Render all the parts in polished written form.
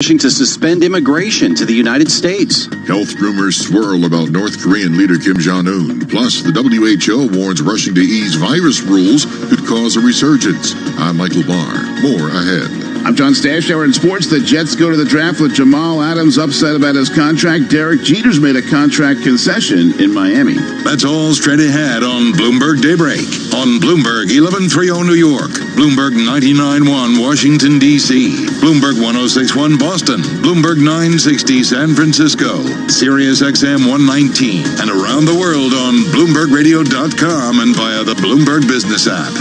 to suspend immigration to the United States. Health rumors swirl about North Korean leader Kim Jong-un. Plus, the WHO warns rushing to ease virus rules could cause a resurgence. I'm Michael Barr. More ahead. I'm John Stashower in sports. The Jets go to the draft with Jamal Adams upset about his contract. Derek Jeter's made a contract concession in Miami. That's all straight ahead on Bloomberg Daybreak. On Bloomberg 1130 New York, Bloomberg 99.1 Washington, D.C., Bloomberg 106.1 Boston, Bloomberg 960 San Francisco, Sirius XM 119, and around the world on BloombergRadio.com and via the Bloomberg Business app.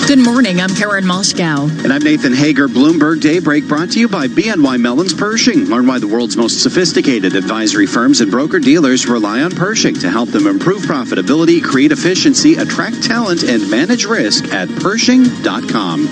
Good morning, I'm Karen Moscow. And I'm Nathan Hager. Bloomberg Daybreak brought to you by BNY Mellon's Pershing. Learn why the world's most sophisticated advisory firms and broker-dealers rely on Pershing to help them improve profitability, create efficiency, attract talent, and manage risk at Pershing.com.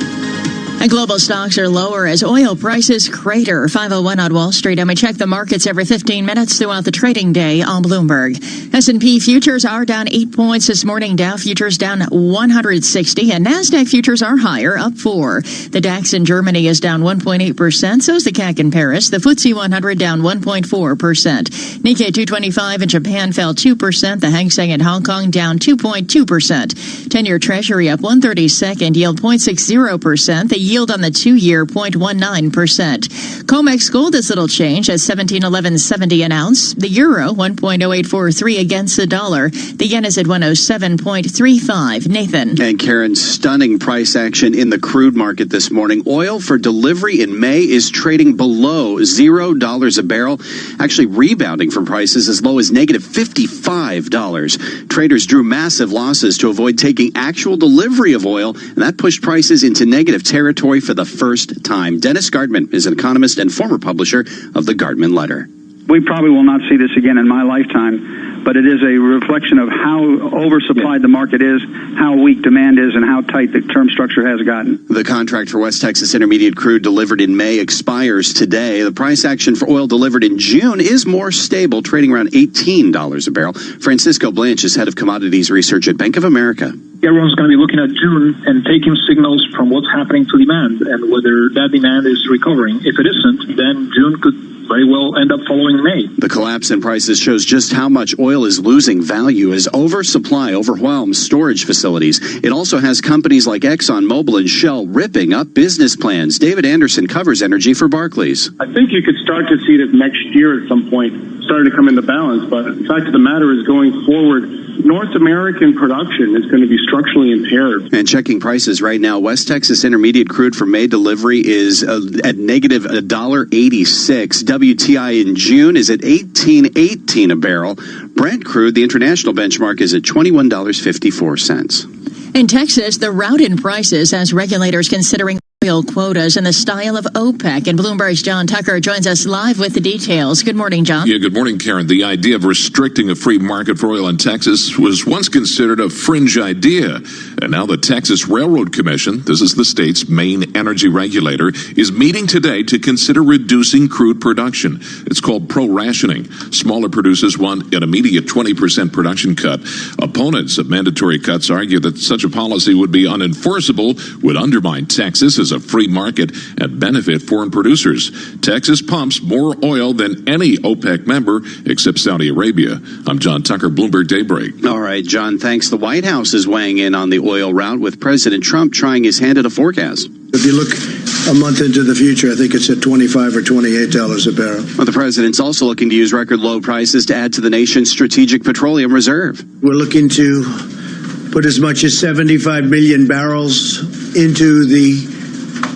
And global stocks are lower as oil prices crater. 501 on Wall Street. And we check the markets every 15 minutes throughout the trading day on Bloomberg. S&P futures are down 8 points this morning. Dow futures down 160. And NASDAQ futures are higher, up 4. The DAX in Germany is down 1.8%. So is the CAC in Paris. The FTSE 100 down 1.4%. Nikkei 225 in Japan fell 2%. The Hang Seng in Hong Kong down 2.2%. 10-year Treasury up 132nd. Yield 0.60%. The yield on the 2-year 0.19%. COMEX gold is little change at $17.1170 an ounce. The euro 1.0843 against the dollar. The yen is at 107.35. Nathan. And Karen, stunning price action in the crude market this morning. Oil for delivery in May is trading below $0 a barrel, actually rebounding from prices as low as negative $55. Traders drew massive losses to avoid taking actual delivery of oil, and that pushed prices into negative territory for the first time. Dennis Gardman is an economist and former publisher of the Gardman Letter. We probably will not see this again in my lifetime, but it is a reflection of how oversupplied the market is, how weak demand is, and how tight the term structure has gotten. The contract for West Texas Intermediate crude delivered in May expires today. The price action for oil delivered in June is more stable, trading around $18 a barrel. Francisco Blanch is head of commodities research at Bank of America. Everyone's going to be looking at June and taking signals from what's happening to demand and whether that demand is recovering. If it isn't, then June could very well end up following May. The collapse in prices shows just how much oil is losing value as oversupply overwhelms storage facilities. It also has companies like ExxonMobil and Shell ripping up business plans. David Anderson covers energy for Barclays. I think you could start to see this next year at some point starting to come into balance, but the fact of the matter is going forward, North American production is going to be structurally impaired. And checking prices right now, West Texas Intermediate crude for May delivery is at negative $1.86. WTI in June is at $18.18 a barrel. Brent crude, the international benchmark, is at $21.54. In Texas, the rout in prices as regulators considering oil quotas in the style of OPEC. And Bloomberg's John Tucker joins us live with the details. Good morning, John. Yeah, good morning, Karen. The idea of restricting a free market for oil in Texas was once considered a fringe idea. And now the Texas Railroad Commission, this is the state's main energy regulator, is meeting today to consider reducing crude production. It's called pro-rationing. Smaller producers want an immediate 20% production cut. Opponents of mandatory cuts argue that such a policy would be unenforceable, would undermine Texas as a free market and benefit foreign producers. Texas pumps more oil than any OPEC member except Saudi Arabia. I'm John Tucker, Bloomberg Daybreak. All right, John, thanks. The White House is weighing in on the oil route with President Trump trying his hand at a forecast. If you look a month into the future, I think it's at $25 or $28 a barrel. Well, the president's also looking to use record low prices to add to the nation's strategic petroleum reserve. We're looking to put as much as 75 million barrels into the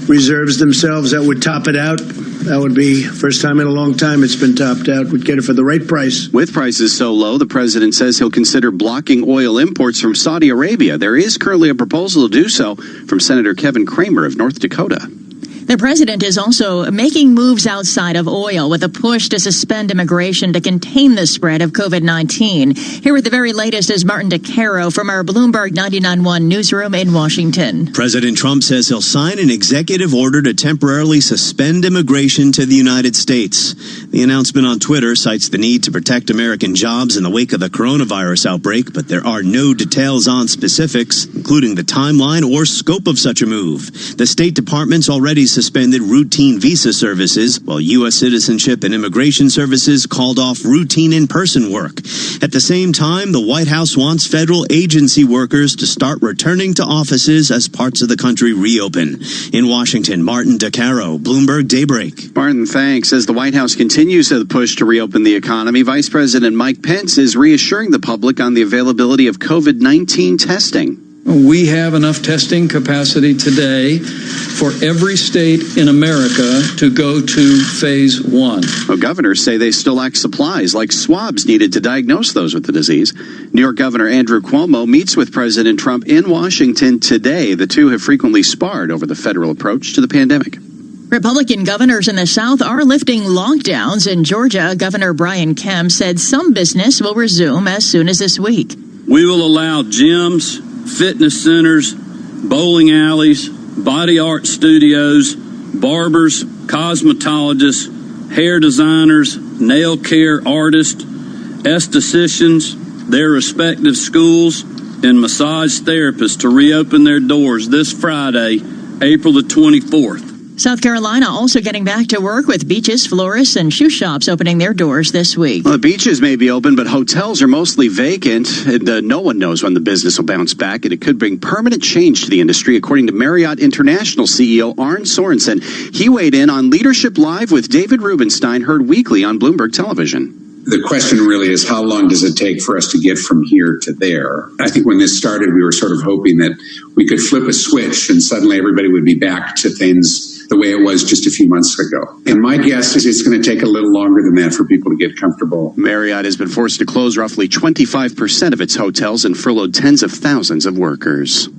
reserves themselves. That would top it out. That would be first time in a long time it's been topped out. We'd get it for the right price. With prices so low, the president says he'll consider blocking oil imports from Saudi Arabia. There is currently a proposal to do so from Senator Kevin Cramer of North Dakota. The president is also making moves outside of oil with a push to suspend immigration to contain the spread of COVID-19. Here with the very latest is Martin DeCaro from our Bloomberg 99.1 newsroom in Washington. President Trump says he'll sign an executive order to temporarily suspend immigration to the United States. The announcement on Twitter cites the need to protect American jobs in the wake of the coronavirus outbreak, but there are no details on specifics, including the timeline or scope of such a move. The State Department's already suspended routine visa services, while U.S. Citizenship and Immigration Services called off routine in-person work. At the same time, the White House wants federal agency workers to start returning to offices as parts of the country reopen. In Washington, Martin DeCaro, Bloomberg Daybreak. Martin, thanks. As the White House continues to push to reopen the economy, Vice President Mike Pence is reassuring the public on the availability of COVID-19 testing. We have enough testing capacity today for every state in America to go to phase one. Well, governors say they still lack supplies like swabs needed to diagnose those with the disease. New York Governor Andrew Cuomo meets with President Trump in Washington today. The two have frequently sparred over the federal approach to the pandemic. Republican governors in the South are lifting lockdowns. In Georgia, Governor Brian Kemp said some business will resume as soon as this week. We will allow gyms, fitness centers, bowling alleys, body art studios, barbers, cosmetologists, hair designers, nail care artists, estheticians, their respective schools, and massage therapists to reopen their doors this Friday, April the 24th. South Carolina also getting back to work with beaches, florists, and shoe shops opening their doors this week. Well, the beaches may be open, but hotels are mostly vacant, and no one knows when the business will bounce back, and it could bring permanent change to the industry, according to Marriott International CEO Arne Sorensen. He weighed in on Leadership Live with David Rubenstein, heard weekly on Bloomberg Television. The question really is, how long does it take for us to get from here to there? I think when this started, we were sort of hoping that we could flip a switch and suddenly everybody would be back to things the way it was just a few months ago. And my guess is it's going to take a little longer than that for people to get comfortable. Marriott has been forced to close roughly 25% of its hotels and furloughed tens of thousands of workers.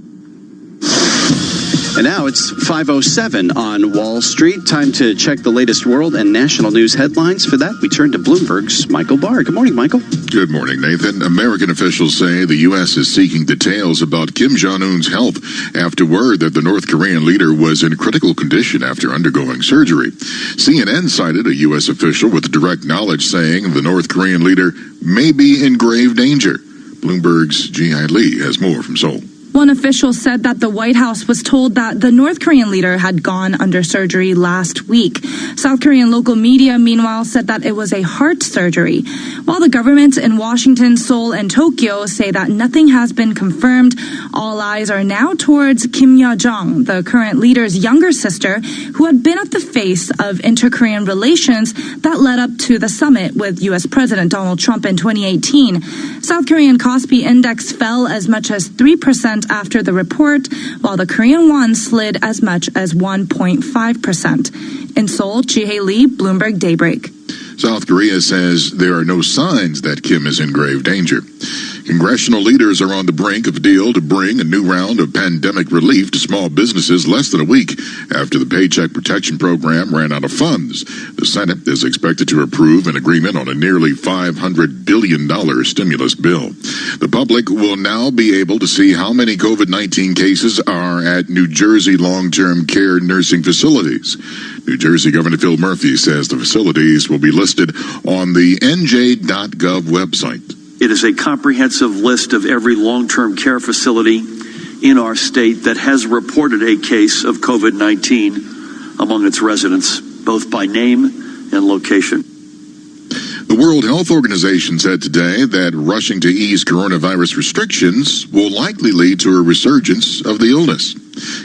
And now it's 5:07 on Wall Street. Time to check the latest world and national news headlines. For that, we turn to Bloomberg's Michael Barr. Good morning, Michael. Good morning, Nathan. American officials say the U.S. is seeking details about Kim Jong-un's health after word that the North Korean leader was in critical condition after undergoing surgery. CNN cited a U.S. official with direct knowledge saying the North Korean leader may be in grave danger. Bloomberg's Ji-Hai Lee has more from Seoul. One official said that the White House was told that the North Korean leader had gone under surgery last week. South Korean local media, meanwhile, said that it was a heart surgery. While the governments in Washington, Seoul, and Tokyo say that nothing has been confirmed, all eyes are now towards Kim Yo-jong, the current leader's younger sister, who had been at the face of inter-Korean relations that led up to the summit with U.S. President Donald Trump in 2018. South Korean Kospi Index fell as much as 3% after the report, while the Korean won slid as much as 1.5%. In Seoul, Ji-Hae Lee, Bloomberg Daybreak. South Korea says there are no signs that Kim is in grave danger. Congressional leaders are on the brink of a deal to bring a new round of pandemic relief to small businesses less than a week after the Paycheck Protection Program ran out of funds. The Senate is expected to approve an agreement on a nearly $500 billion stimulus bill. The public will now be able to see how many COVID-19 cases are at New Jersey long-term care nursing facilities. New Jersey Governor Phil Murphy says the facilities will be listed on the nj.gov website. It is a comprehensive list of every long-term care facility in our state that has reported a case of COVID-19 among its residents, both by name and location. The World Health Organization said today that rushing to ease coronavirus restrictions will likely lead to a resurgence of the illness.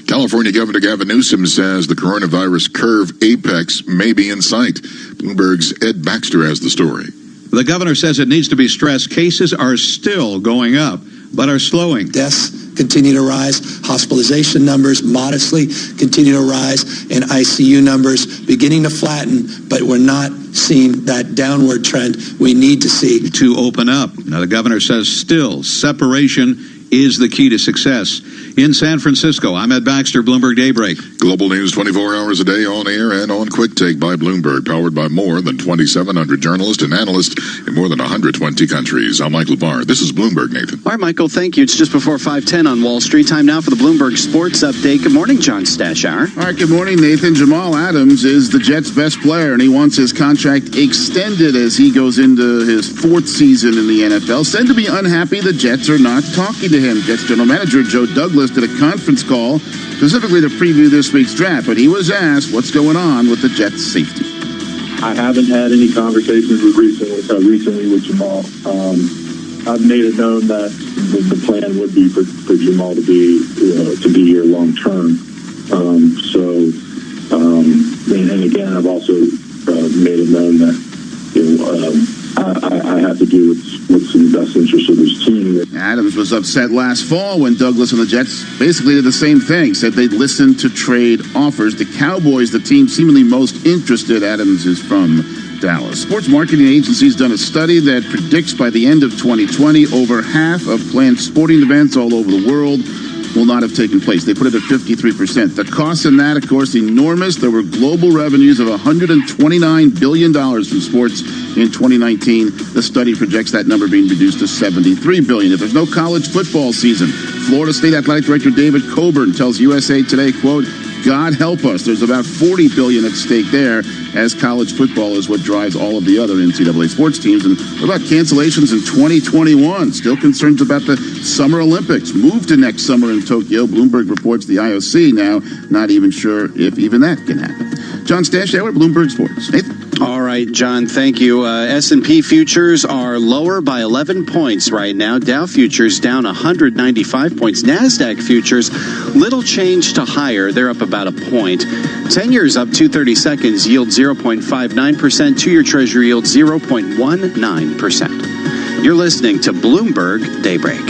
California Governor Gavin Newsom says the coronavirus curve apex may be in sight. Bloomberg's Ed Baxter has the story. The governor says it needs to be stressed cases are still going up, but are slowing. Deaths continue to rise. Hospitalization numbers modestly continue to rise. And ICU numbers beginning to flatten, but we're not seeing that downward trend we need to see. To open up. Now, the governor says still separation is the key to success. In San Francisco, I'm Ed Baxter, Bloomberg Daybreak. Global news 24 hours a day on air and on Quick Take by Bloomberg, powered by more than 2,700 journalists and analysts in more than 120 countries. I'm Michael Barr. This is Bloomberg, Nathan. All right, Michael, thank you. It's just before 5:10 on Wall Street. Time now for the Bloomberg Sports Update. Good morning, John Stashauer. All right, good morning, Nathan. Jamal Adams is the Jets' best player, and he wants his contract extended as he goes into his fourth season in the NFL. Said to be unhappy the Jets are not talking to him. Jets general manager Joe Douglas did a conference call specifically to preview this week's draft, but he was asked what's going on with the Jets' safety. I haven't had any conversations recently with Jamal. I've made it known that the plan would be for Jamal to be here long term. And again, I've also made it known that I have to do what's in the best interest of his team. Adams was upset last fall when Douglas and the Jets basically did the same thing, said they'd listen to trade offers. The Cowboys, the team seemingly most interested, Adams is from Dallas. Sports marketing agency's done a study that predicts by the end of 2020, over half of planned sporting events all over the world will not have taken place. They put it at 53%. The costs in that, of course, enormous. There were global revenues of $129 billion from sports in 2019. The study projects that number being reduced to $73 billion. If there's no college football season, Florida State Athletic Director David Coburn tells USA Today, quote, God help us. There's about $40 billion at stake there, as college football is what drives all of the other NCAA sports teams. And what about cancellations in 2021? Still concerns about the Summer Olympics. Move to next summer in Tokyo. Bloomberg reports the IOC now not even sure if even that can happen. John Stashauer, Bloomberg Sports. Nathan? All right, John, thank you. S&P futures are lower by 11 points right now. Dow futures down 195 points. NASDAQ futures, little change to higher. They're up about a point. 10 years up 230 seconds, yield 0.59%. 2-year Treasury yield 0.19%. You're listening to Bloomberg Daybreak.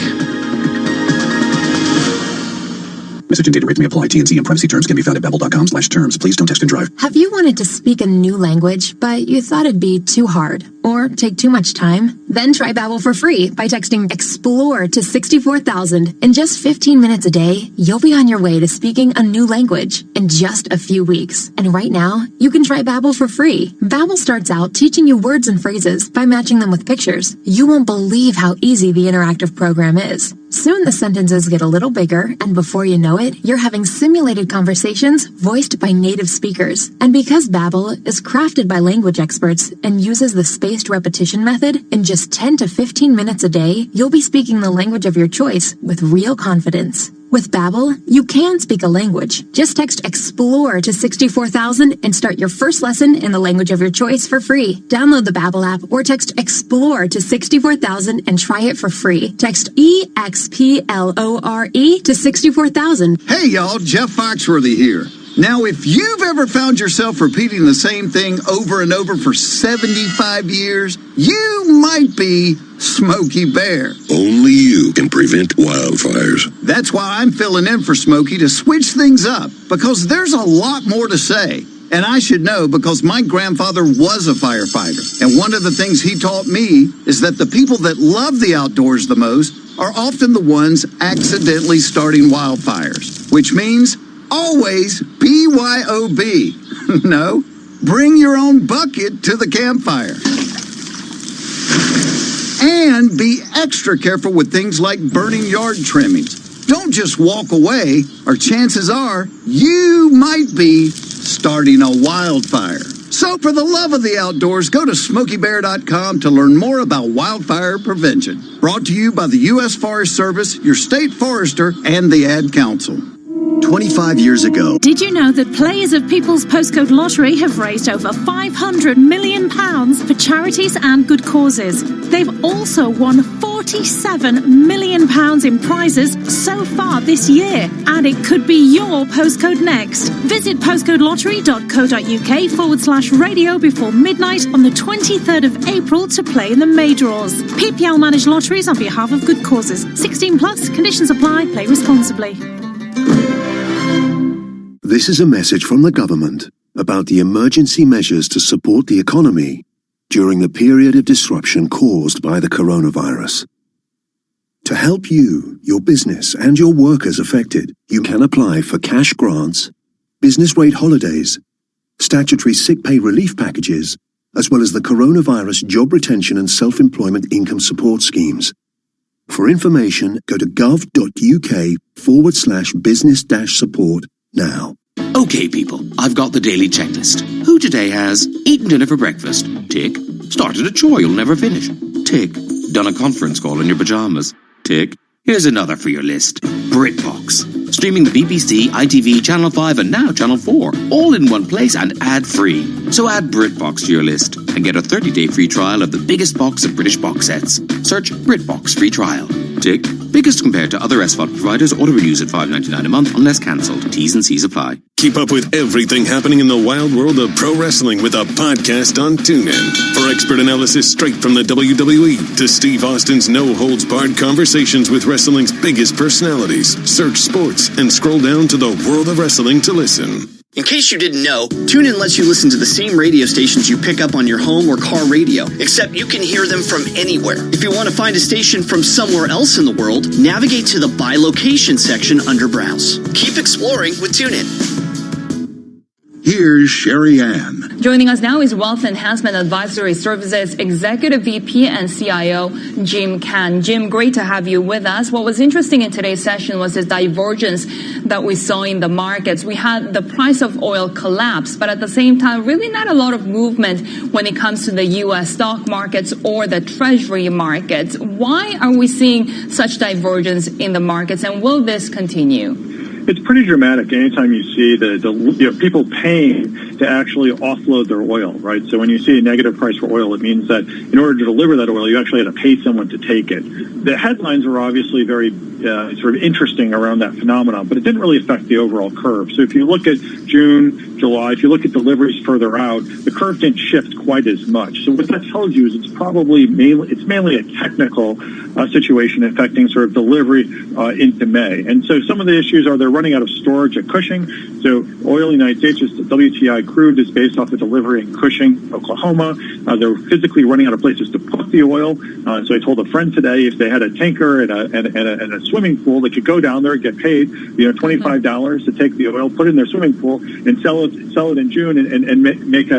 Message and data rates may apply. T&C and privacy terms can be found at babbel.com/terms. Please don't text and drive. Have you wanted to speak a new language, but you thought it'd be too hard or take too much time? Then try Babbel for free by texting EXPLORE to 64,000. In just 15 minutes a day, you'll be on your way to speaking a new language in just a few weeks. And right now, you can try Babbel for free. Babbel starts out teaching you words and phrases by matching them with pictures. You won't believe how easy the interactive program is. Soon the sentences get a little bigger, and before you know it, you're having simulated conversations voiced by native speakers. And because Babbel is crafted by language experts and uses the spaced repetition method, in just 10 to 15 minutes a day, you'll be speaking the language of your choice with real confidence. With Babbel, you can speak a language. Just text EXPLORE to 64,000 and start your first lesson in the language of your choice for free. Download the Babbel app or text EXPLORE to 64,000 and try it for free. Text EXPLORE to 64,000. Hey y'all, Jeff Foxworthy here. Now, if you've ever found yourself repeating the same thing over and over for 75 years, you might be Smokey Bear. Only you can prevent wildfires. That's why I'm filling in for Smokey to switch things up, because there's a lot more to say. And I should know because my grandfather was a firefighter. And one of the things he taught me is that the people that love the outdoors the most are often the ones accidentally starting wildfires, which means always BYOB. No, bring your own bucket to the campfire. And be extra careful with things like burning yard trimmings. Don't just walk away, or chances are you might be starting a wildfire. So for the love of the outdoors, go to SmokeyBear.com to learn more about wildfire prevention. Brought to you by the U.S. Forest Service, your state forester, and the Ad Council. 25 years ago. Did you know that players of People's Postcode Lottery have raised over £500 million for charities and good causes? They've also won £47 million in prizes so far this year. And it could be your postcode next. Visit postcodelottery.co.uk/radio before midnight on the 23rd of April to play in the May draws. PPL managed lotteries on behalf of good causes. 16 plus, conditions apply, play responsibly. This is a message from the government about the emergency measures to support the economy during the period of disruption caused by the coronavirus. To help you, your business, and your workers affected, you can apply for cash grants, business rate holidays, statutory sick pay relief packages, as well as the coronavirus job retention and self-employment income support schemes. For information, go to gov.uk/business-support now. Okay, people, I've got the daily checklist. Who today has eaten dinner for breakfast? Tick. Started a chore you'll never finish? Tick. Done a conference call in your pajamas? Tick. Here's another for your list. BritBox. Streaming the BBC, ITV, Channel 5, and now Channel 4. All in one place and ad-free. So add BritBox to your list and get a 30-day free trial of the biggest box of British box sets. Search BritBox free trial. Tick. Biggest compared to other SVOD providers. Auto-renews at $5.99 a month unless cancelled. T's and C's apply. Keep up with everything happening in the wild world of pro wrestling with a podcast on TuneIn. For expert analysis straight from the WWE to Steve Austin's no-holds-barred conversations with wrestling's biggest personalities. Search sports and scroll down to the world of wrestling to listen. In case you didn't know, TuneIn lets you listen to the same radio stations you pick up on your home or car radio, except you can hear them from anywhere. If you want to find a station from somewhere else in the world, navigate to the By Location section under Browse. Keep exploring with TuneIn. Here's Sherry Ann. Joining us now is Wealth Enhancement Advisory Services Executive VP and CIO, Jim Can. Jim, great to have you with us. What was interesting in today's session was the divergence that we saw in the markets. We had the price of oil collapse, but at the same time, really not a lot of movement when it comes to the U.S. stock markets or the Treasury markets. Why are we seeing such divergence in the markets, and will this continue? It's pretty dramatic anytime you see the people paying to actually offload their oil, right? So when you see a negative price for oil, it means that in order to deliver that oil, you actually had to pay someone to take it. The headlines were obviously very sort of interesting around that phenomenon, but it didn't really affect the overall curve. So if you look at June, July, if you look at deliveries further out, the curve didn't shift quite as much. So what that tells you is it's mainly a technical situation affecting sort of delivery into May. And so some of the issues are they're running out of storage at Cushing. So oil in the United States, the WTI crude is based off the delivery in Cushing, Oklahoma. They're physically running out of places to put the oil. So I told a friend today if they had a tanker and a swimming pool, they could go down there and get paid, $25 to take the oil, put it in their swimming pool, and sell it in June and make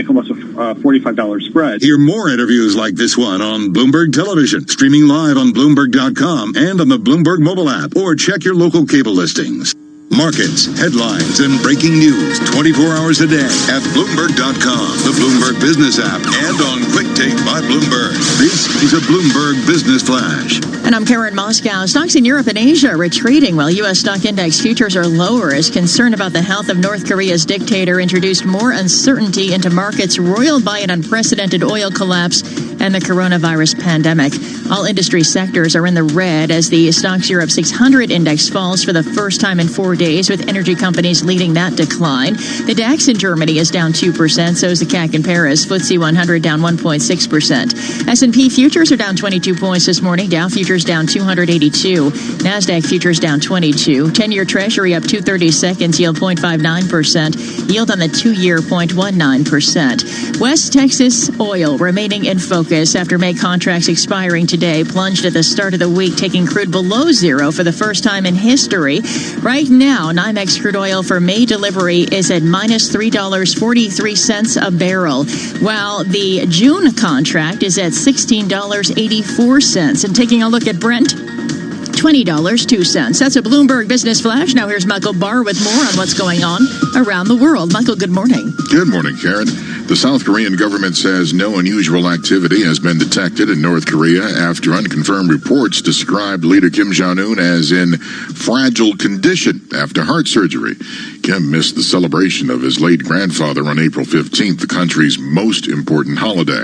almost a $45 spread. Hear more interviews like this one on Bloomberg Television, streaming live on Bloomberg.com and on the Bloomberg mobile app, or check your local cable listings. Markets, headlines, and breaking news 24 hours a day at Bloomberg.com, the Bloomberg Business app, and on Quick Take by Bloomberg. This is a Bloomberg Business Flash. And I'm Karen Moscow. Stocks in Europe and Asia retreating while U.S. stock index futures are lower as concern about the health of North Korea's dictator introduced more uncertainty into markets roiled by an unprecedented oil collapse and the coronavirus pandemic. All industry sectors are in the red as the Stocks Europe 600 index falls for the first time in 4 days, with energy companies leading that decline. The DAX in Germany is down 2%, so is the CAC in Paris. FTSE 100 down 1.6%. S&P futures are down 22 points this morning. Dow futures down 282. NASDAQ futures down 22. 10-year Treasury up 230 seconds, yield 0.59%. Yield on the 2-year 0.19%. West Texas oil remaining in focus after May contracts expiring today plunged at the start of the week, taking crude below zero for the first time in history. Right now, NYMEX crude oil for May delivery is at minus $3.43 a barrel, while the June contract is at $16.84. And taking a look at Brent, $20.02. That's a Bloomberg Business Flash. Now here's Michael Barr with more on what's going on around the world. Michael, good morning. Good morning, Karen. The South Korean government says no unusual activity has been detected in North Korea after unconfirmed reports described leader Kim Jong-un as in fragile condition after heart surgery. Kim missed the celebration of his late grandfather on April 15th, the country's most important holiday.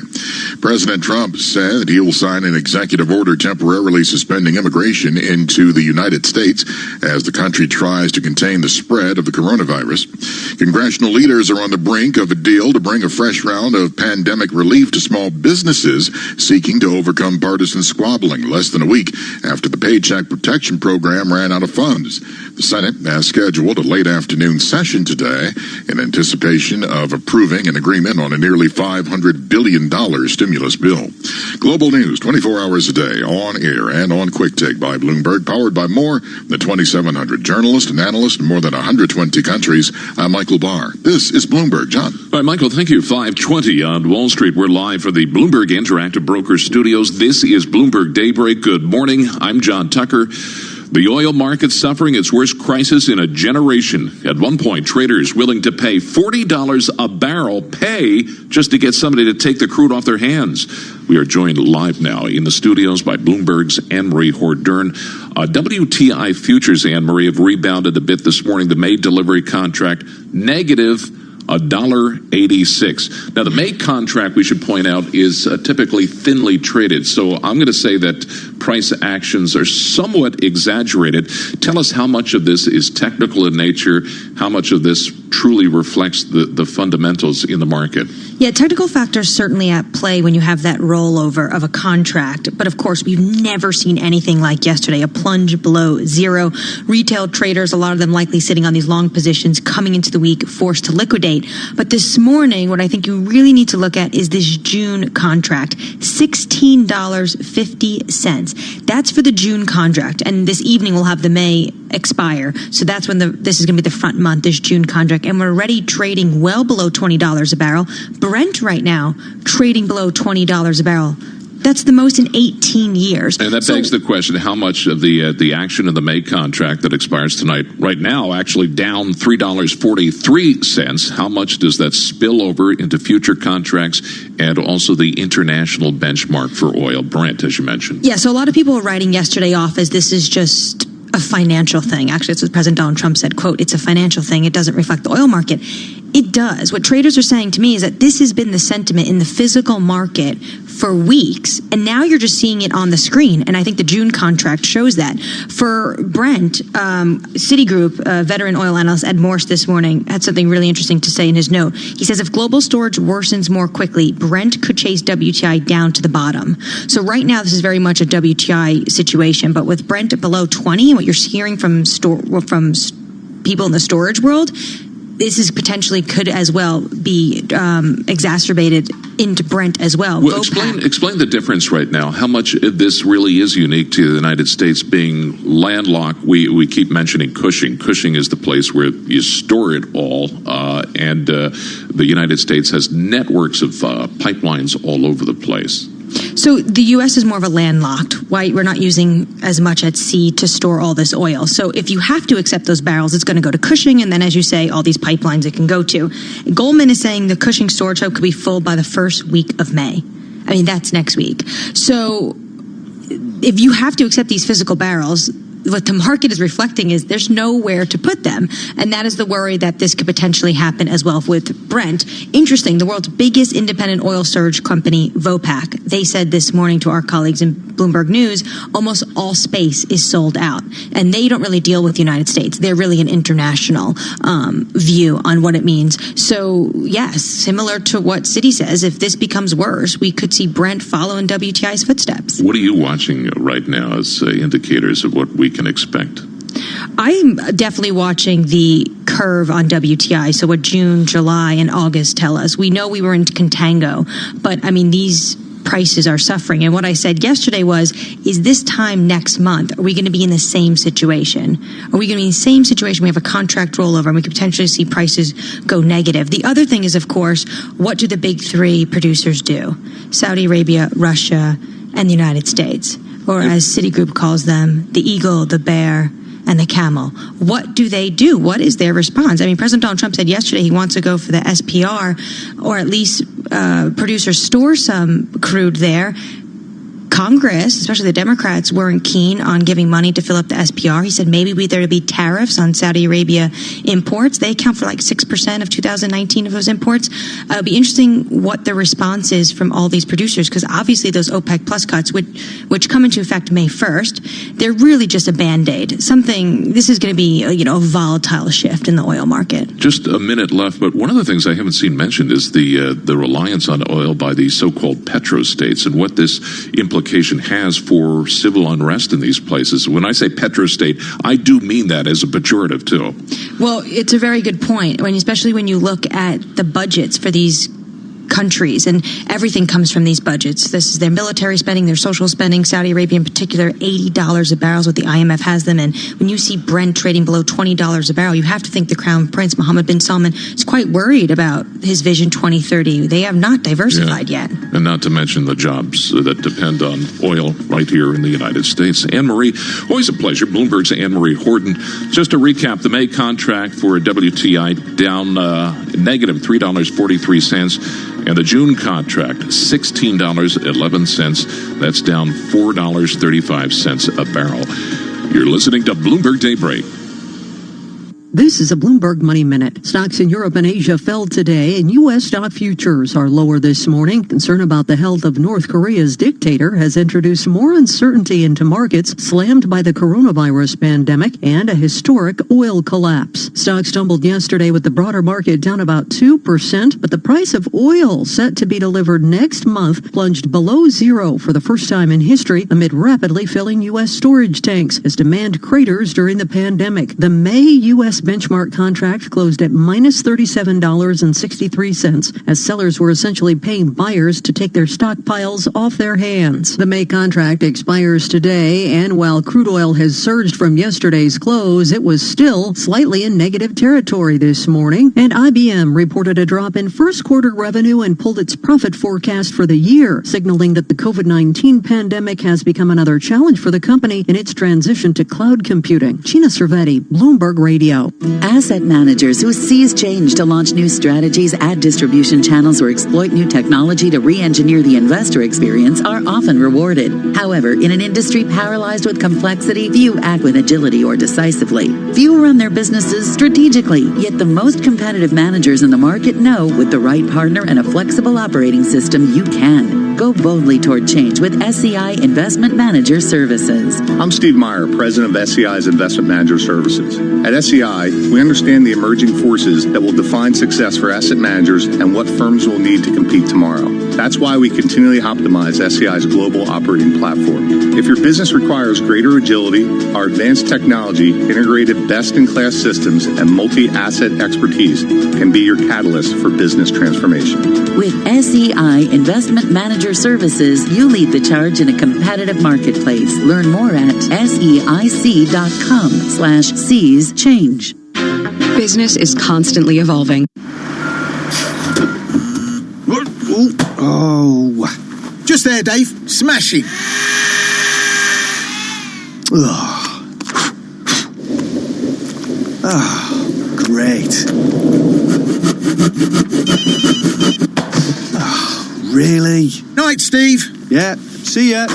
President Trump said he will sign an executive order temporarily suspending immigration into the United States as the country tries to contain the spread of the coronavirus. Congressional leaders are on the brink of a deal to bring a fresh round of pandemic relief to small businesses seeking to overcome partisan squabbling less than a week after the Paycheck Protection Program ran out of funds. The Senate has scheduled a late afternoon session today in anticipation of approving an agreement on a nearly $500 billion stimulus bill. Global news 24 hours a day, on air and on Quick Take by Bloomberg, powered by more than 2,700 journalists and analysts in more than 120 countries. I'm Michael Barr. This is Bloomberg. John. All right, Michael, thank you. 5:20 on Wall Street. We're live for the Bloomberg Interactive Brokers Studios. This is Bloomberg Daybreak. Good morning. I'm John Tucker. The oil market suffering its worst crisis in a generation. At one point, traders willing to pay $40 a barrel just to get somebody to take the crude off their hands. We are joined live now in the studios by Bloomberg's Anne-Marie Hordern. WTI futures, Anne-Marie, have rebounded a bit this morning. The May delivery contract negative $1.86. Now, the May contract, we should point out, is typically thinly traded. So I'm going to say that price actions are somewhat exaggerated. Tell us how much of this is technical in nature, how much of this truly reflects the fundamentals in the market. Yeah, technical factors certainly at play when you have that rollover of a contract. But of course, we've never seen anything like yesterday, a plunge below zero. Retail traders, a lot of them likely sitting on these long positions coming into the week, forced to liquidate. But this morning, what I think you really need to look at is this June contract, $16.50. That's for the June contract. And this evening we'll have the May expire. So that's when this is going to be the front month, this June contract. And we're already trading well below $20 a barrel. Brent right now trading below $20 a barrel. That's the most in 18 years. And that begs the question, how much of the action of the May contract that expires tonight, right now, actually down $3.43, how much does that spill over into future contracts and also the international benchmark for oil, Brent, as you mentioned? Yeah, so a lot of people were writing yesterday off as this is just a financial thing. Actually, that's what President Donald Trump said, quote, it's a financial thing. It doesn't reflect the oil market. It does. What traders are saying to me is that this has been the sentiment in the physical market for weeks, and now you're just seeing it on the screen, and I think the June contract shows that. For Brent, Citigroup veteran oil analyst Ed Morse this morning had something really interesting to say in his note. He says if global storage worsens more quickly, Brent could chase WTI down to the bottom. So right now, this is very much a WTI situation, but with Brent below 20, and what you're hearing from people in the storage world, this is potentially could as well be exacerbated into Brent as well. Well, explain the difference right now. How much of this really is unique to the United States being landlocked? We keep mentioning Cushing. Cushing is the place where you store it all, and the United States has networks of pipelines all over the place. So the U.S. is more of a landlocked, right? We're not using as much at sea to store all this oil. So if you have to accept those barrels, it's going to go to Cushing, and then, as you say, all these pipelines it can go to. Goldman is saying the Cushing storage hub could be full by the first week of May. I mean, that's next week. So if you have to accept these physical barrels, what the market is reflecting is there's nowhere to put them. And that is the worry that this could potentially happen as well with Brent. Interesting, the world's biggest independent oil storage company, Vopak, they said this morning to our colleagues in Bloomberg News, almost all space is sold out. And they don't really deal with the United States. They're really an international view on what it means. So, yes, similar to what Citi says, if this becomes worse, we could see Brent follow in WTI's footsteps. What are you watching right now as indicators of what we can expect? I'm definitely watching the curve on WTI. So what June, July, and August tell us. We know we were in contango, but I mean, these prices are suffering. And what I said yesterday was, is this time next month, are we going to be in the same situation? Are we going to be in the same situation? We have a contract rollover and we could potentially see prices go negative. The other thing is, of course, what do the big three producers do? Saudi Arabia, Russia, and the United States, or as Citigroup calls them, the eagle, the bear, and the camel. What do they do? What is their response? I mean, President Donald Trump said yesterday he wants to go for the SPR, or at least producers store some crude there. Congress, especially the Democrats, weren't keen on giving money to fill up the SPR. He said maybe there'd be tariffs on Saudi Arabia imports. They account for like 6% of 2019 of those imports. It'll be interesting what the response is from all these producers, because obviously those OPEC plus cuts, which come into effect May 1st, they're really just a Band-Aid. This is going to be a volatile shift in the oil market. Just a minute left, but one of the things I haven't seen mentioned is the reliance on oil by these so-called petrostates and what this implication has for civil unrest in these places. When I say petrostate, I do mean that as a pejorative too. Well, it's a very good point, especially when you look at the budgets for these countries, and everything comes from these budgets. This is their military spending, their social spending. Saudi Arabia in particular, $80 a barrel is what the IMF has them in. When you see Brent trading below $20 a barrel, you have to think the Crown Prince Mohammed bin Salman is quite worried about his Vision 2030. They have not diversified yet. And not to mention the jobs that depend on oil right here in the United States. Anne-Marie, always a pleasure. Bloomberg's Anne-Marie Horton. Just to recap, the May contract for a WTI down negative $3.43. And the June contract, $16.11. That's down $4.35 a barrel. You're listening to Bloomberg Daybreak. This is a Bloomberg Money Minute. Stocks in Europe and Asia fell today, and U.S. stock futures are lower this morning. Concern about the health of North Korea's dictator has introduced more uncertainty into markets, slammed by the coronavirus pandemic and a historic oil collapse. Stocks tumbled yesterday with the broader market down about 2%, but the price of oil set to be delivered next month plunged below zero for the first time in history amid rapidly filling U.S. storage tanks as demand craters during the pandemic. The May U.S. benchmark contract closed at minus $37.63 as sellers were essentially paying buyers to take their stockpiles off their hands. The May contract expires today, and while crude oil has surged from yesterday's close, it was still slightly in negative territory this morning. And IBM reported a drop in first quarter revenue and pulled its profit forecast for the year, signaling that the COVID-19 pandemic has become another challenge for the company in its transition to cloud computing. Gina Cervetti, Bloomberg Radio. Asset managers who seize change to launch new strategies, add distribution channels, or exploit new technology to re-engineer the investor experience are often rewarded. However, in an industry paralyzed with complexity, few act with agility or decisively. Few run their businesses strategically, yet the most competitive managers in the market know with the right partner and a flexible operating system, you can. Go boldly toward change with SEI Investment Manager Services. I'm Steve Meyer, president of SEI's Investment Manager Services. At SEI, we understand the emerging forces that will define success for asset managers and what firms will need to compete tomorrow. That's why we continually optimize SEI's global operating platform. If your business requires greater agility, our advanced technology, integrated best-in-class systems, and multi-asset expertise can be your catalyst for business transformation. With SEI Investment Manager Services, you lead the charge in a competitive marketplace. Learn more at SEIC.com/seize change. Business is constantly evolving. Oh, just there, Dave. Smashing. Great. Really? Night, Steve. Yeah, see ya.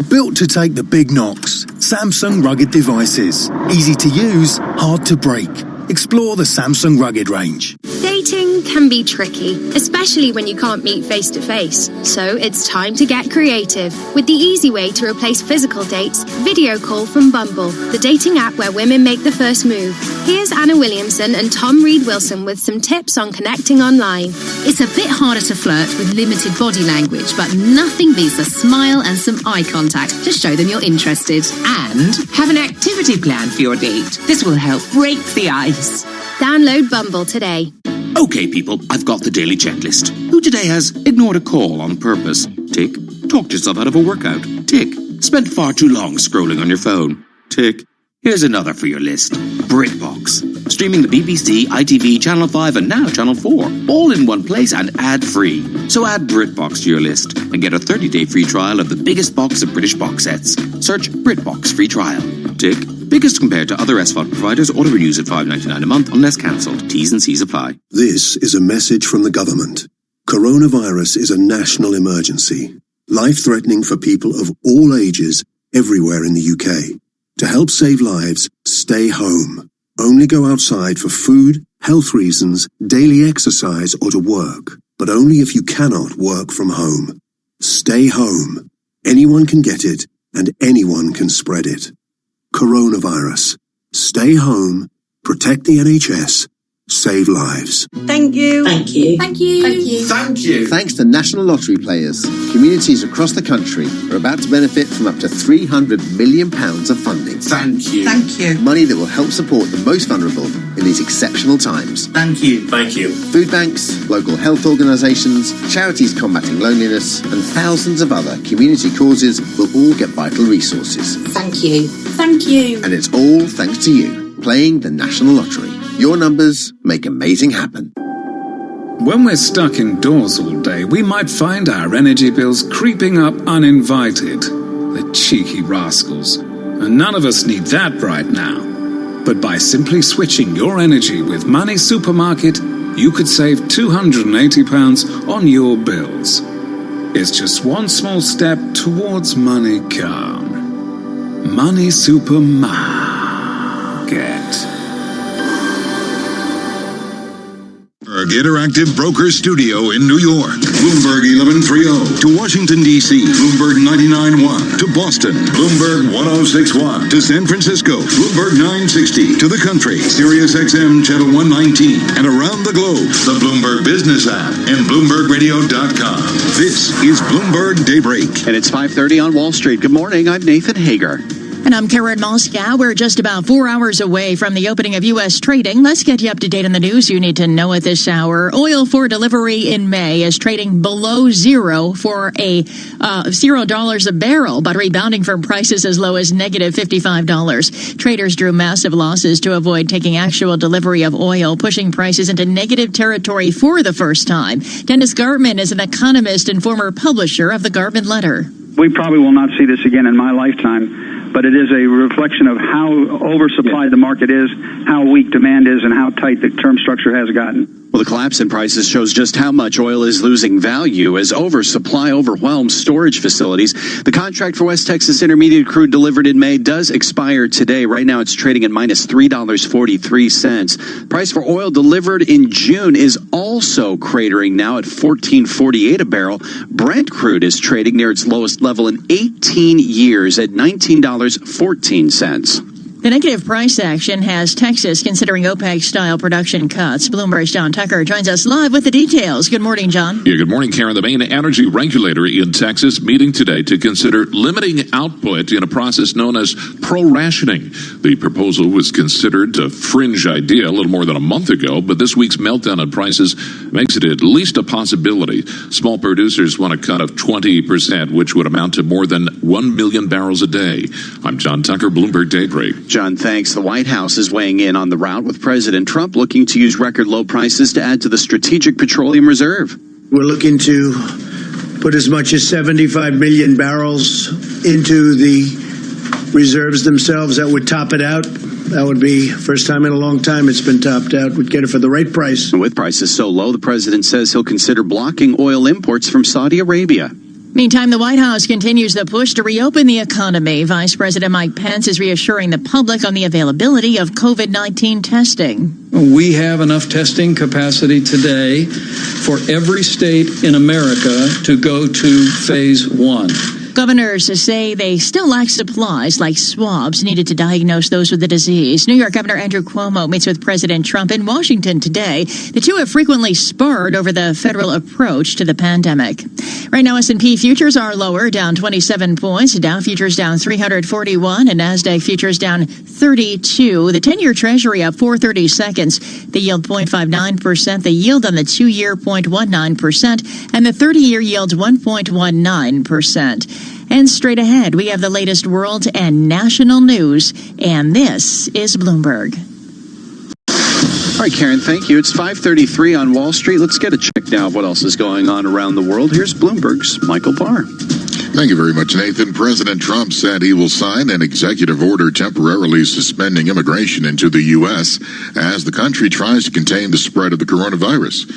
Built to take the big knocks. Samsung rugged devices. Easy to use, hard to break. Explore the Samsung Rugged range. Dating can be tricky, especially when you can't meet face to face. So it's time to get creative with the easy way to replace physical dates, Video Call from Bumble, the dating app where women make the first move. Here's Anna Williamson and Tom Reed-Wilson with some tips on connecting online. It's a bit harder to flirt with limited body language, but nothing beats a smile and some eye contact to show them you're interested. And have an activity plan for your date. This will help break the ice. Download Bumble today. Okay, people, I've got the daily checklist. Who today has ignored a call on purpose? Tick. Talked yourself out of a workout? Tick. Spent far too long scrolling on your phone? Tick. Here's another for your list. BritBox. Streaming the BBC, ITV, Channel 5, and now Channel 4. All in one place and ad-free. So add BritBox to your list and get a 30-day free trial of the biggest box of British box sets. Search BritBox free trial. Tick. Biggest compared to other SVOD providers. Auto-renews at $5.99 a month unless cancelled. T's and C's apply. This is a message from the government. Coronavirus is a national emergency. life-threatening for people of all ages everywhere in the UK. To help save lives, stay home. Only go outside for food, health reasons, daily exercise, or to work, but only if you cannot work from home. Stay home. Anyone can get it, and anyone can spread it. Coronavirus. Stay home, protect the NHS, save lives. Thank you. Thank you. Thank you. Thank you. Thank you. Thanks to national lottery players, communities across the country are about to benefit from up to £300 million of funding. Thank you. Thank you. Money that will help support the most vulnerable in these exceptional times. Thank you. Thank you. Food banks, local health organisations, charities combating loneliness, and thousands of other community causes will all get vital resources. Thank you. Thank you. And it's all thanks to you, playing the National Lottery. Your numbers make amazing happen. When we're stuck indoors all day, we might find our energy bills creeping up uninvited. The cheeky rascals. And none of us need that right now. But by simply switching your energy with Money Supermarket, you could save £280 on your bills. It's just one small step towards money calm. Money Supermarket. Interactive Broker Studio in New York. Bloomberg 1130 to Washington, D.C. Bloomberg 99.1 to Boston. Bloomberg 106.1 to San Francisco. Bloomberg 960 to the country. Sirius XM Channel 119 and around the globe. The Bloomberg Business app and BloombergRadio.com. This is Bloomberg Daybreak. And it's 5:30 on Wall Street. Good morning. I'm Nathan Hager. And I'm Karen Moscow. We're just about 4 hours away from the opening of U.S. trading. Let's get you up to date on the news you need to know at this hour. Oil for delivery in May is trading below zero for a $0 a barrel, but rebounding from prices as low as negative $55. Traders drew massive losses to avoid taking actual delivery of oil, pushing prices into negative territory for the first time. Dennis Gartman is an economist and former publisher of the Gartman Letter. We probably will not see this again in my lifetime, but it is a reflection of how oversupplied the market is, how weak demand is, and how tight the term structure has gotten. Well, the collapse in prices shows just how much oil is losing value as oversupply overwhelms storage facilities. The contract for West Texas Intermediate crude delivered in May does expire today. Right now, it's trading at minus $3.43. Price for oil delivered in June is also cratering now at $14.48 a barrel. Brent crude is trading near its lowest level in 18 years at $19.14. The negative price action has Texas considering OPEC-style production cuts. Bloomberg's John Tucker joins us live with the details. Good morning, John. Yeah, good morning, Karen. The main energy regulator in Texas meeting today to consider limiting output in a process known as pro-rationing. The proposal was considered a fringe idea a little more than a month ago, but this week's meltdown in prices makes it at least a possibility. Small producers want a cut of 20%, which would amount to more than 1 million barrels a day. I'm John Tucker, Bloomberg Daybreak. John, thanks. The White House is weighing in on the rout with President Trump looking to use record low prices to add to the Strategic Petroleum Reserve. We're looking to put as much as 75 million barrels into the reserves themselves. That would top it out. That would be first time in a long time it's been topped out. We'd get it for the right price. And with prices so low, the president says he'll consider blocking oil imports from Saudi Arabia. Meantime, the White House continues the push to reopen the economy. Vice President Mike Pence is reassuring the public on the availability of COVID-19 testing. We have enough testing capacity today for every state in America to go to phase one. Governors say they still lack supplies like swabs needed to diagnose those with the disease. New York Governor Andrew Cuomo meets with President Trump in Washington today. The two have frequently sparred over the federal approach to the pandemic. Right now, S&P futures are lower, down 27 points. Dow futures down 341 and NASDAQ futures down 32. The 10-year Treasury up 430 seconds. The yield 0.59%. The yield on the 2-year 0.19%. And the 30-year yield's 1.19%. And straight ahead, we have the latest world and national news, and this is Bloomberg. All right, Karen, thank you. It's 5:33 on Wall Street. Let's get a check now of what else is going on around the world. Here's Bloomberg's Michael Barr. Thank you very much, Nathan. President Trump said he will sign an executive order temporarily suspending immigration into the U.S. as the country tries to contain the spread of the coronavirus.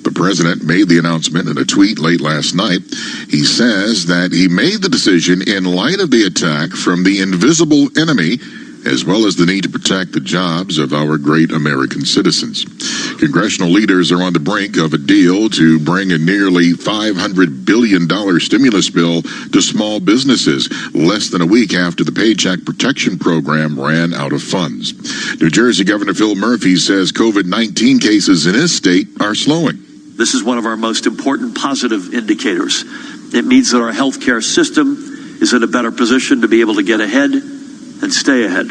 The president made the announcement in a tweet late last night. He says that he made the decision in light of the attack from the invisible enemy, as well as the need to protect the jobs of our great American citizens. Congressional leaders are on the brink of a deal to bring a nearly $500 billion stimulus bill to small businesses, less than a week after the Paycheck Protection Program ran out of funds. New Jersey Governor Phil Murphy says COVID-19 cases in his state are slowing. This is one of our most important positive indicators. It means that our healthcare system is in a better position to be able to get ahead and stay ahead.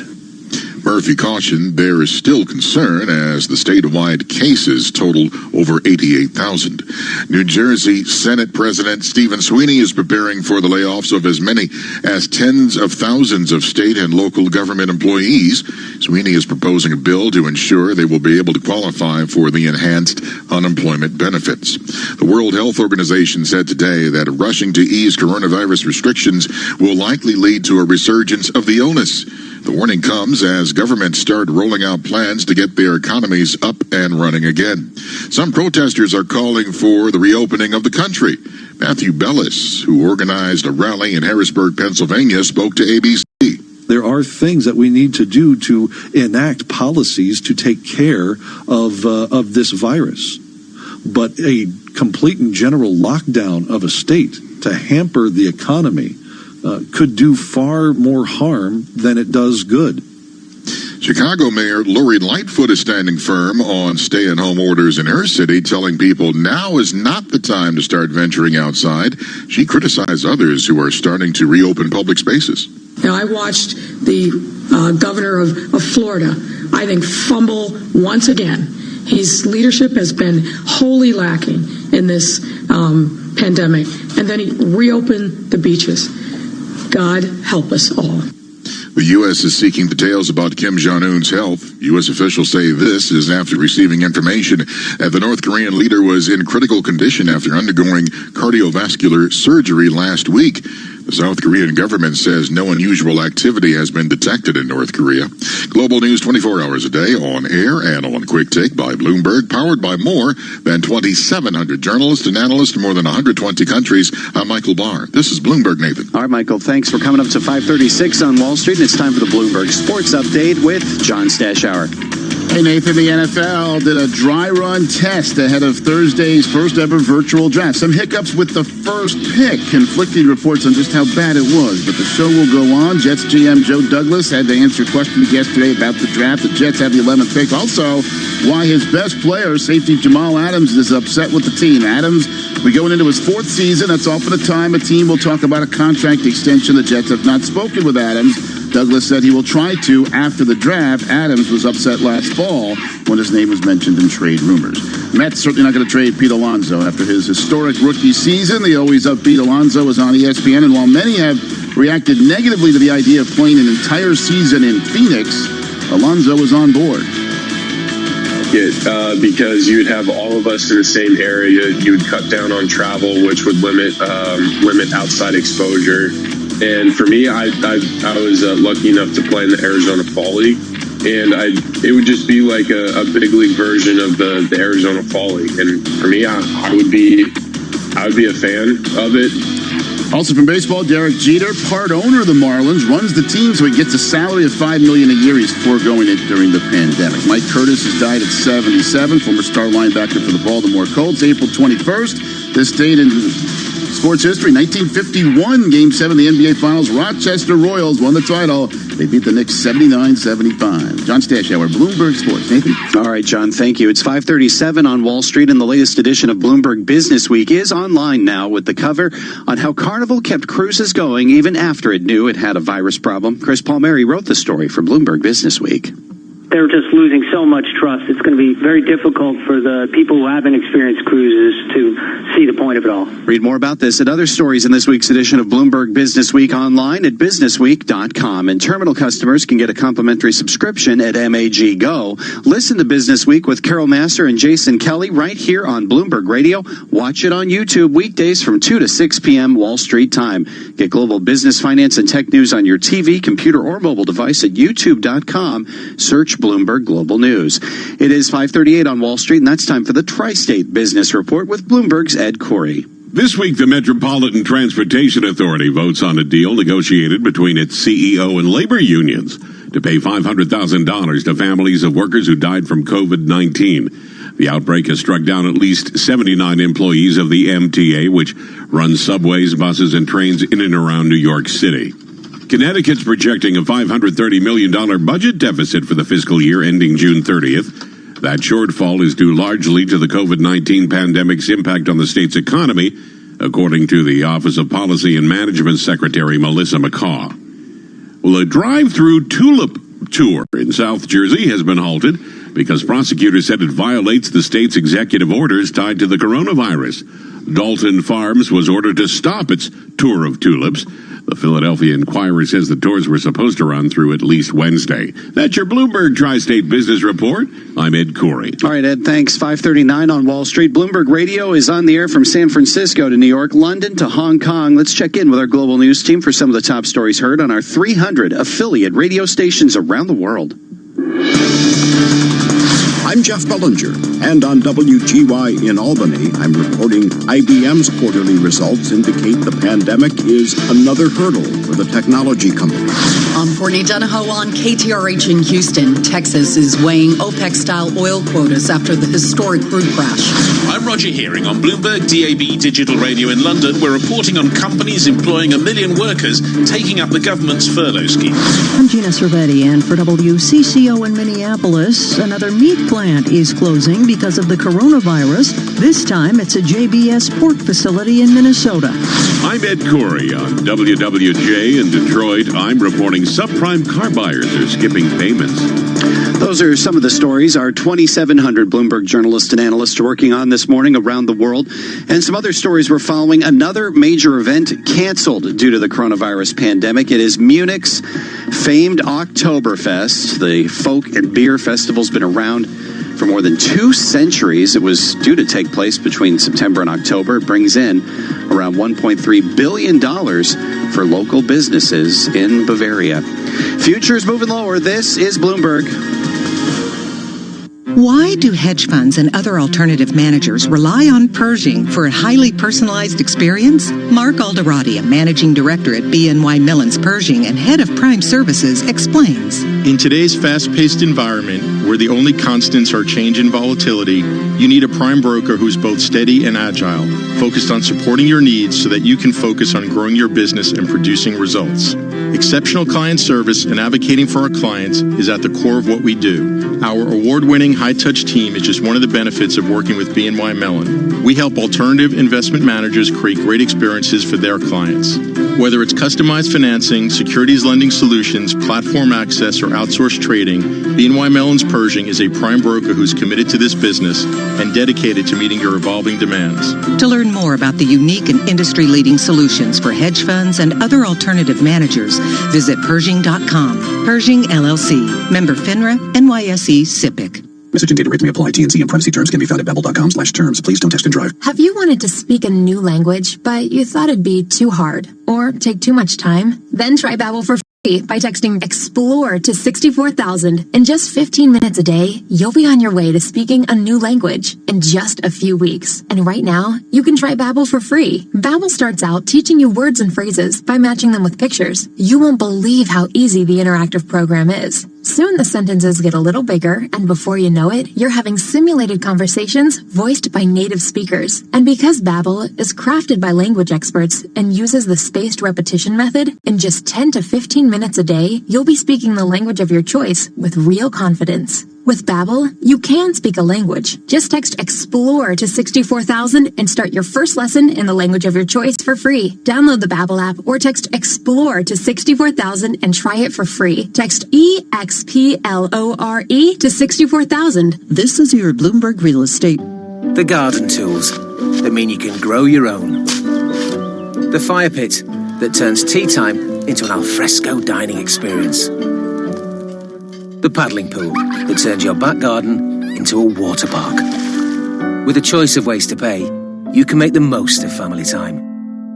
Murphy cautioned there is still concern as the statewide cases total over 88,000. New Jersey Senate President Stephen Sweeney is preparing for the layoffs of as many as tens of thousands of state and local government employees. Sweeney is proposing a bill to ensure they will be able to qualify for the enhanced unemployment benefits. The World Health Organization said today that rushing to ease coronavirus restrictions will likely lead to a resurgence of the illness. The warning comes as governments start rolling out plans to get their economies up and running again. Some protesters are calling for the reopening of the country. Matthew Bellis, who organized a rally in Harrisburg, Pennsylvania, spoke to ABC. There are things that we need to do to enact policies to take care of this virus. But a complete and general lockdown of a state to hamper the economy could do far more harm than it does good. Chicago Mayor Lori Lightfoot is standing firm on stay-at-home orders in her city, telling people now is not the time to start venturing outside. She criticized others who are starting to reopen public spaces. Now, I watched the governor of Florida, I think, fumble once again. His leadership has been wholly lacking in this pandemic. And then he reopened the beaches. God help us all. The U.S. is seeking details about Kim Jong-un's health. U.S. officials say this is after receiving information that the North Korean leader was in critical condition after undergoing cardiovascular surgery last week. The South Korean government says no unusual activity has been detected in North Korea. Global news 24 hours a day on air and on Quick Take by Bloomberg, powered by more than 2,700 journalists and analysts in more than 120 countries. I'm Michael Barr. This is Bloomberg, Nathan. All right, Michael, thanks for coming up to 5:36 on Wall Street. And it's time for the Bloomberg Sports Update with John Stashower. Hey, Nathan, the NFL did a dry run test ahead of Thursday's first ever virtual draft. Some hiccups with the first pick, conflicting reports on just how bad it was. But the show will go on. Jets GM Joe Douglas had to answer questions yesterday about the draft. The Jets have the 11th pick. Also, why his best player, safety Jamal Adams, is upset with the team. Adams, we going into his fourth season. That's often a time a team will talk about a contract extension. The Jets have not spoken with Adams. Douglas said he will try to after the draft. Adams was upset last fall when his name was mentioned in trade rumors. Mets certainly not going to trade Pete Alonso after his historic rookie season. The always upbeat Alonso is on ESPN, and while many have reacted negatively to the idea of playing an entire season in Phoenix, Alonso is on board. Because you'd have all of us in the same area. You would cut down on travel, which would limit outside exposure. And for me, I was lucky enough to play in the Arizona Fall League, and it would just be like a big league version of the Arizona Fall League. And for me, I would be a fan of it. Also from baseball, Derek Jeter, part owner of the Marlins, runs the team, so he gets a salary of $5 million a year. He's foregoing it during the pandemic. Mike Curtis has died at 77, former star linebacker for the Baltimore Colts. April 21st, this date in sports history, 1951, Game 7 of the NBA Finals. Rochester Royals won the title. They beat the Knicks 79-75. John Stashower, Bloomberg Sports. Nathan? All right, John, thank you. It's 5:37 on Wall Street, and the latest edition of Bloomberg Business Week is online now with the cover on how Carnival kept cruises going even after it knew it had a virus problem. Chris Palmieri wrote the story for Bloomberg Business Week. They're just losing so much trust. It's going to be very difficult for the people who haven't experienced cruises to see the point of it all. Read more about this and other stories in this week's edition of Bloomberg Business Week online at businessweek.com. And terminal customers can get a complimentary subscription at MAG Go. Listen to Business Week with Carol Massar and Jason Kelly right here on Bloomberg Radio. Watch it on YouTube weekdays from 2 to 6 p.m. Wall Street time. Get global business, finance, and tech news on your TV, computer, or mobile device at youtube.com. Search Bloomberg Global News. It is 5:38 on Wall Street, and that's time for the Tri-State Business Report with Bloomberg's Ed Corey. This week, the Metropolitan Transportation Authority votes on a deal negotiated between its CEO and labor unions to pay $500,000 to families of workers who died from COVID-19. The outbreak has struck down at least 79 employees of the MTA, which runs subways, buses, and trains in and around New York City. Connecticut's projecting a $530 million budget deficit for the fiscal year ending June 30th. That shortfall is due largely to the COVID-19 pandemic's impact on the state's economy, according to the Office of Policy and Management Secretary Melissa McCaw. Well, a drive-through tulip tour in South Jersey has been halted because prosecutors said it violates the state's executive orders tied to the coronavirus. Dalton Farms was ordered to stop its tour of tulips. The Philadelphia Inquirer says the tours were supposed to run through at least Wednesday. That's your Bloomberg Tri-State Business Report. I'm Ed Corey. All right, Ed, thanks. 5:39 on Wall Street. Bloomberg Radio is on the air from San Francisco to New York, London to Hong Kong. Let's check in with our global news team for some of the top stories heard on our 300 affiliate radio stations around the world. I'm Jeff Bellinger, and on WGY in Albany, I'm reporting IBM's quarterly results indicate the pandemic is another hurdle for the technology company. I'm Courtney Donahoe on KTRH in Houston. Texas is weighing OPEC-style oil quotas after the historic crude crash. I'm Roger Hearing on Bloomberg DAB Digital Radio in London. We're reporting on companies employing 1 million workers taking up the government's furlough scheme. I'm Gina Cervetti, and for WCCO in Minneapolis, another meat plant is closing because of the coronavirus. This time, it's a JBS pork facility in Minnesota. I'm Ed Corey on WWJ in Detroit. I'm reporting subprime car buyers are skipping payments. Those are some of the stories our 2,700 Bloomberg journalists and analysts are working on this morning around the world. And some other stories we're following. Another major event canceled due to the coronavirus pandemic. It is Munich's famed Oktoberfest. The folk and beer festival's been around for more than 2 centuries. It was due to take place between September and October. It brings in around $1.3 billion for local businesses in Bavaria. Futures moving lower. This is Bloomberg. Why do hedge funds and other alternative managers rely on Pershing for a highly personalized experience? Mark Alderati, a managing director at BNY Mellon's Pershing and head of Prime Services, explains. In today's fast-paced environment, where the only constants are change and volatility, you need a prime broker who's both steady and agile, focused on supporting your needs so that you can focus on growing your business and producing results. Exceptional client service and advocating for our clients is at the core of what we do. Our award-winning high-touch team is just one of the benefits of working with BNY Mellon. We help alternative investment managers create great experiences for their clients. Whether it's customized financing, securities lending solutions, platform access, or outsourced trading, BNY Mellon's Pershing is a prime broker who's committed to this business and dedicated to meeting your evolving demands. To learn more about the unique and industry-leading solutions for hedge funds and other alternative managers, visit Pershing.com. Pershing, LLC. Member FINRA, NYSE, SIPC. Message and data rates may apply. T&C and privacy terms can be found at babbel.com/terms. Please don't text and drive. Have you wanted to speak a new language, but you thought it'd be too hard or take too much time? Then try Babbel for free by texting EXPLORE to 64,000. In just 15 minutes a day, you'll be on your way to speaking a new language in just a few weeks. And right now, you can try Babbel for free. Babbel starts out teaching you words and phrases by matching them with pictures. You won't believe how easy the interactive program is. Soon the sentences get a little bigger, and before you know it, you're having simulated conversations voiced by native speakers. And because Babbel is crafted by language experts and uses the spaced repetition method, in just 10 to 15 minutes a day, you'll be speaking the language of your choice with real confidence. With Babbel, you can speak a language. Just text EXPLORE to 64,000 and start your first lesson in the language of your choice for free. Download the Babbel app or text EXPLORE to 64,000 and try it for free. Text EXPLORE to 64,000. This is your Bloomberg Real Estate. The garden tools that mean you can grow your own. The fire pit that turns tea time into an alfresco dining experience. The paddling pool that turns your back garden into a water park. With a choice of ways to pay, you can make the most of family time.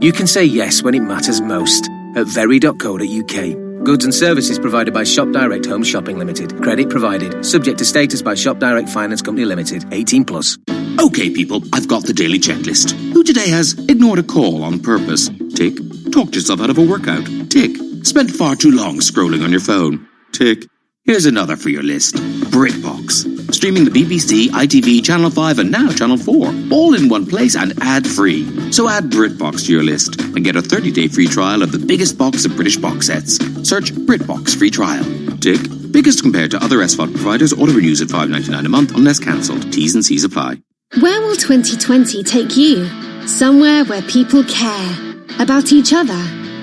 You can say yes when it matters most at very.co.uk. Goods and services provided by Shop Direct Home Shopping Limited. Credit provided. Subject to status by Shop Direct Finance Company Limited. 18+. Okay, people, I've got the daily checklist. Who today has ignored a call on purpose? Tick. Talked yourself out of a workout? Tick. Spent far too long scrolling on your phone? Tick. Here's another for your list. BritBox. Streaming the BBC, ITV, Channel 5, and now Channel 4. All in one place and ad-free. So add BritBox to your list and get a 30-day free trial of the biggest box of British box sets. Search BritBox free trial. Tick. Biggest compared to other SVOD providers. Auto-renews at $5.99 a month unless cancelled. T's and C's apply. Where will 2020 take you? Somewhere where people care. About each other.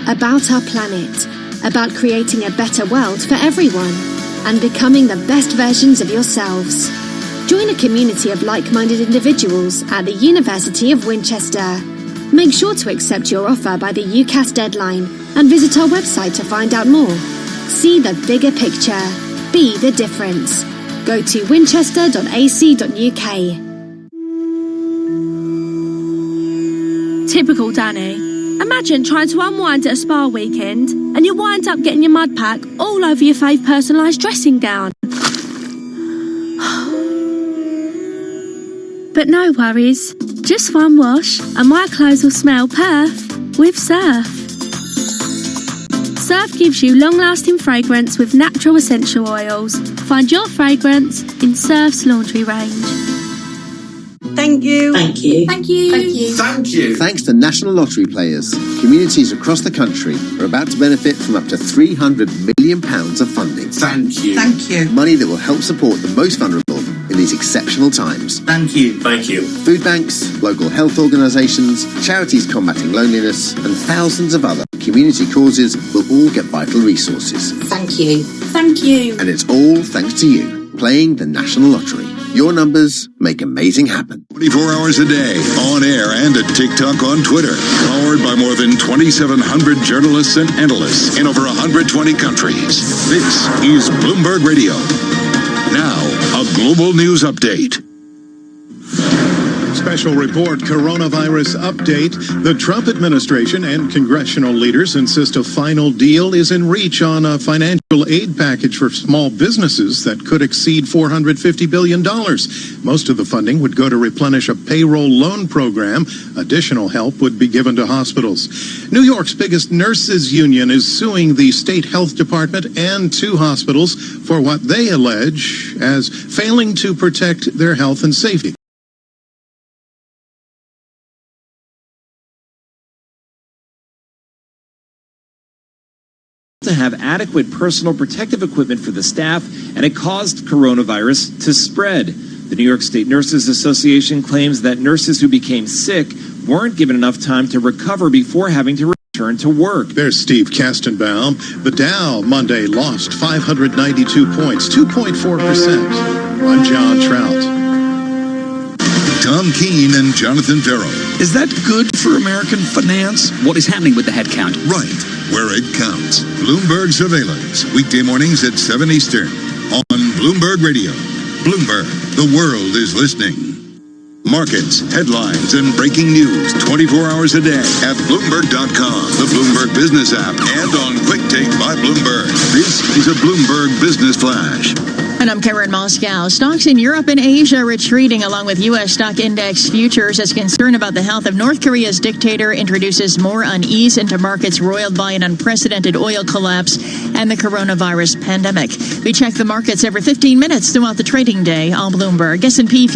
About our planet. About creating a better world for everyone. And becoming the best versions of yourselves. Join a community of like-minded individuals at the University of Winchester. Make sure to accept your offer by the UCAS deadline and visit our website to find out more. See the bigger picture. Be the difference. Go to winchester.ac.uk. Typical Danny. Imagine trying to unwind at a spa weekend and you wind up getting your mud pack all over your fave personalised dressing gown. But no worries, just one wash and my clothes will smell perf with Surf. Surf gives you long-lasting fragrance with natural essential oils. Find your fragrance in Surf's laundry range. Thank you. Thank you. Thank you. Thank you. Thank you. Thanks to National Lottery players, communities across the country are about to benefit from up to £300 million of funding. Thank you. Thank you. Money that will help support the most vulnerable in these exceptional times. Thank you. Thank you. Food banks, local health organisations, charities combating loneliness, and thousands of other community causes will all get vital resources. Thank you. Thank you. And it's all thanks to you, playing the National Lottery. Your numbers make amazing happen. 24 hours a day, on air and at TikTok on Twitter. Powered by more than 2,700 journalists and analysts in over 120 countries. This is Bloomberg Radio. Now, a global news update. Special report coronavirus update. The Trump administration and congressional leaders insist a final deal is in reach on a financial aid package for small businesses that could exceed $450 billion. Most of the funding would go to replenish a payroll loan program. Additional help would be given to hospitals. New York's biggest nurses union is suing the state health department and 2 hospitals for what they allege as failing to protect their health and safety. To have adequate personal protective equipment for the staff, and it caused coronavirus to spread. The New York State Nurses Association claims that nurses who became sick weren't given enough time to recover before having to return to work. There's Steve Kastenbaum. The Dow Monday lost 592 points, 2.4%. I'm John Trout. Tom Keene and Jonathan Farrell. Is that good for American finance? What is happening with the headcount? Right, where it counts. Bloomberg Surveillance, weekday mornings at 7 Eastern on Bloomberg Radio. Bloomberg, the world is listening. Markets, headlines, and breaking news 24 hours a day at Bloomberg.com, the Bloomberg Business app, and on Quick Take by Bloomberg. This is a Bloomberg Business Flash. And I'm Karen Moscow. Stocks in Europe and Asia retreating along with U.S. stock index futures as concern about the health of North Korea's dictator introduces more unease into markets roiled by an unprecedented oil collapse and the coronavirus pandemic. We check the markets every 15 minutes throughout the trading day on Bloomberg. S&P